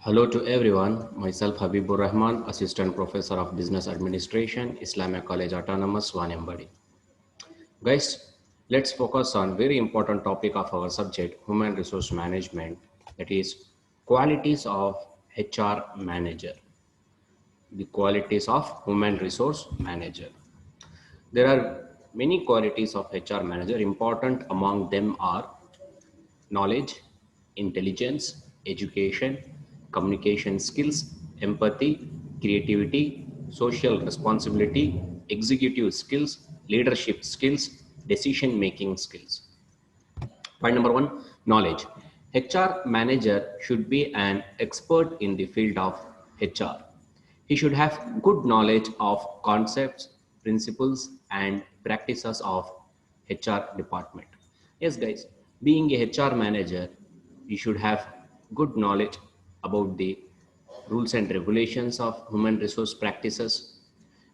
Hello to everyone. Myself Habibur Rahman, Assistant Professor of Business Administration, Islamic College Autonomous, Wanembadi. Guys, let's focus on very important topic of our subject, human resource management, that is qualities of HR manager. The qualities of human resource manager. There are many qualities of HR manager. Important among them are knowledge, intelligence, education, communication skills, empathy, creativity, social responsibility, executive skills, leadership skills, decision making skills. Point number one, knowledge. HR manager should be an expert in the field of HR. He should have good knowledge of concepts, principles, and practices of HR department. Yes, guys, being a HR manager, you should have good knowledge about the rules and regulations of human resource practices.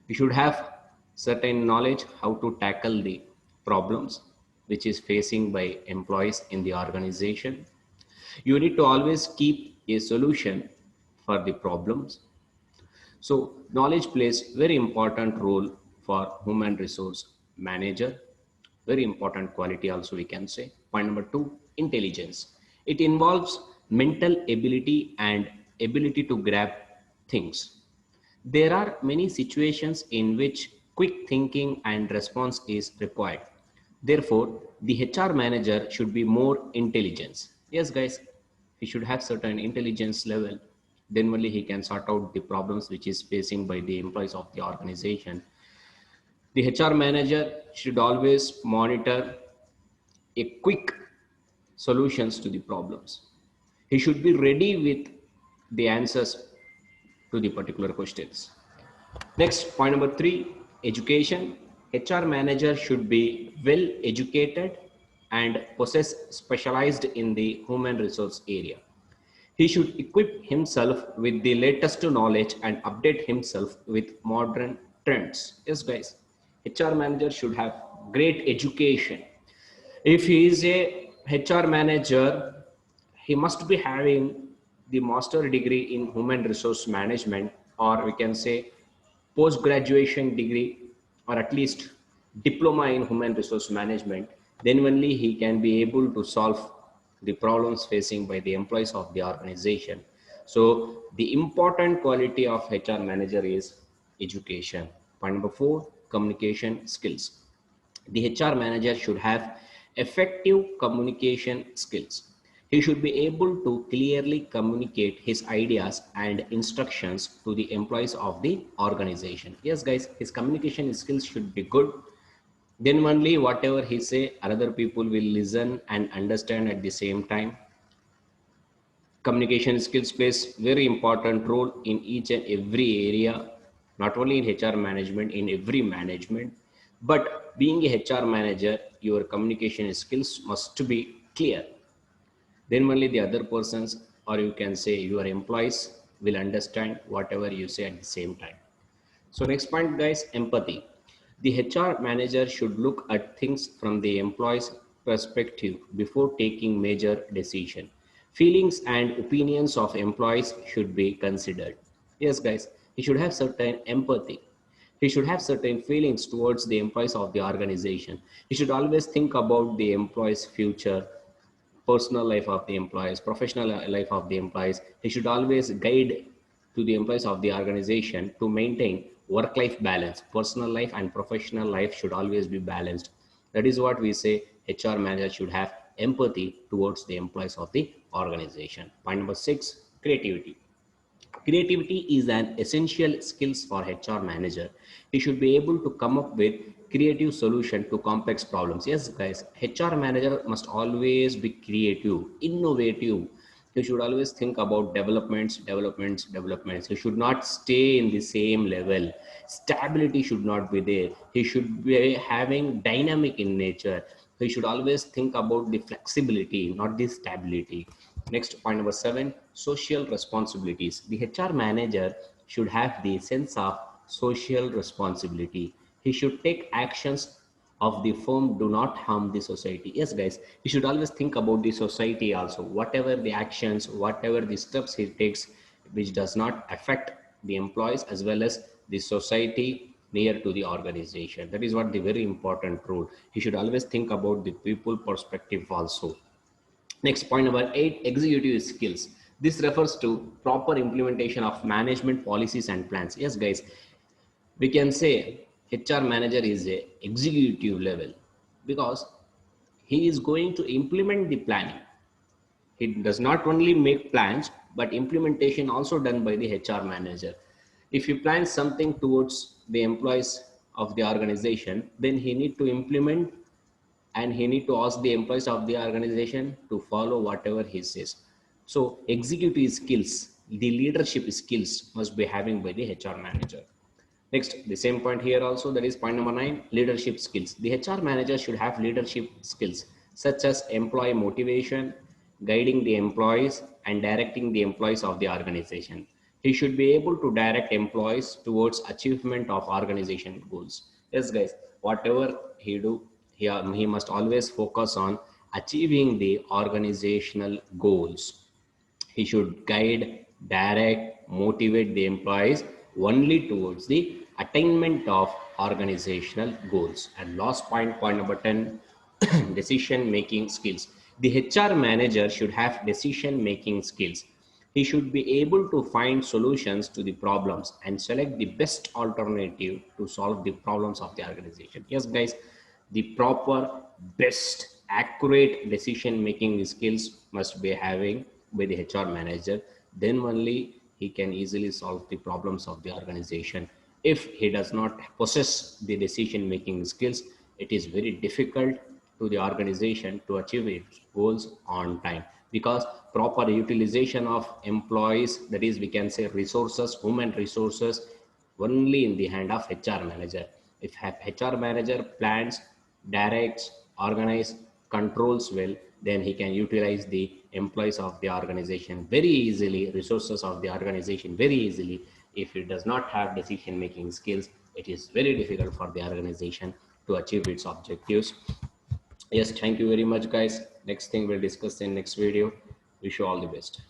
You should have certain knowledge how to tackle the problems which is facing by employees in the organization. You need to always keep a solution for the problems. So knowledge plays very important role for human resource manager. Very important quality also we can say. Point number two, intelligence. It involves mental ability and ability to grab things. There are many situations in which quick thinking and response is required. Therefore, the HR manager should be more intelligent. Yes, guys, he should have certain intelligence level. Then only he can sort out the problems which is facing by the employees of the organization. The HR manager should always monitor a quick solutions to the problems. He should be ready with the answers to the particular questions. Next, point number three, education. HR manager should be well educated and possess specialized in the human resource area. He should equip himself with the latest knowledge and update himself with modern trends. Yes, guys, HR manager should have great education. If he is a HR manager, he must be having the master degree in human resource management, or we can say post graduation degree, or at least diploma in human resource management. Then only he can be able to solve the problems facing by the employees of the organization. So the important quality of HR manager is education. Point number four, communication skills. The HR manager should have effective communication skills. He should be able to clearly communicate his ideas and instructions to the employees of the organization. Yes, guys, his communication skills should be good. Then only whatever he say, other people will listen and understand at the same time. Communication skills plays very important role in each and every area, not only in HR management, in every management. But being a HR manager, your communication skills must be clear. Then only the other persons, or you can say your employees, will understand whatever you say at the same time. So next point, guys, empathy. The HR manager should look at things from the employee's perspective before taking major decision. Feelings and opinions of employees should be considered. Yes, guys, he should have certain empathy. He should have certain feelings towards the employees of the organization. He should always think about the employee's future, personal life of the employees, professional life of the employees. He should always guide to the employees of the organization to maintain work-life balance. Personal life and professional life should always be balanced. That is what we say HR manager should have empathy towards the employees of the organization. Point number six, creativity. Creativity is an essential skills for HR manager. He should be able to come up with creative solution to complex problems. Yes, guys, HR manager must always be creative, innovative. He should always think about developments. He should not stay in the same level. Stability should not be there. He should be having dynamic in nature. He should always think about the flexibility, not the stability. Next, point number seven, social responsibilities. The HR manager should have the sense of social responsibility. He should take actions of the firm do not harm the society. Yes, guys, you should always think about the society also. Whatever the actions, whatever the steps he takes, which does not affect the employees as well as the society near to the organization. That is what the very important rule. You should always think about the people perspective also. Next, point number 8, executive skills. This refers to proper implementation of management policies and plans. Yes, guys, we can say HR manager is a executive level because he is going to implement the planning. He does not only make plans, but implementation also done by the HR manager. If he plans something towards the employees of the organization, then he need to implement, and he need to ask the employees of the organization to follow whatever he says. So executive skills, the leadership skills must be having by the HR manager. Next, the same point here also, that is point number 9, leadership skills. The HR manager should have leadership skills such as employee motivation, guiding the employees, and directing the employees of the organization. He should be able to direct employees towards achievement of organization goals. Yes, guys, whatever he do, he must always focus on achieving the organizational goals. He should guide, direct, motivate the employees only towards the attainment of organizational goals. And last point, point number 10, decision making skills. The HR manager should have decision making skills. He should be able to find solutions to the problems and select the best alternative to solve the problems of the organization. Yes, guys, the proper, best, accurate decision making skills must be having by the HR manager. Then only he can easily solve the problems of the organization. If he does not possess the decision making skills, it is very difficult to the organization to achieve its goals on time, because proper utilization of employees, that is we can say resources, human resources, only in the hand of HR manager. If HR manager plans, directs, organize, controls well, then he can utilize the employees of the organization very easily, resources of the organization very easily. If he does not have decision making skills, it is very difficult for the organization to achieve its objectives. Yes, thank you very much, guys. Next thing we'll discuss in next video. Wish you all the best.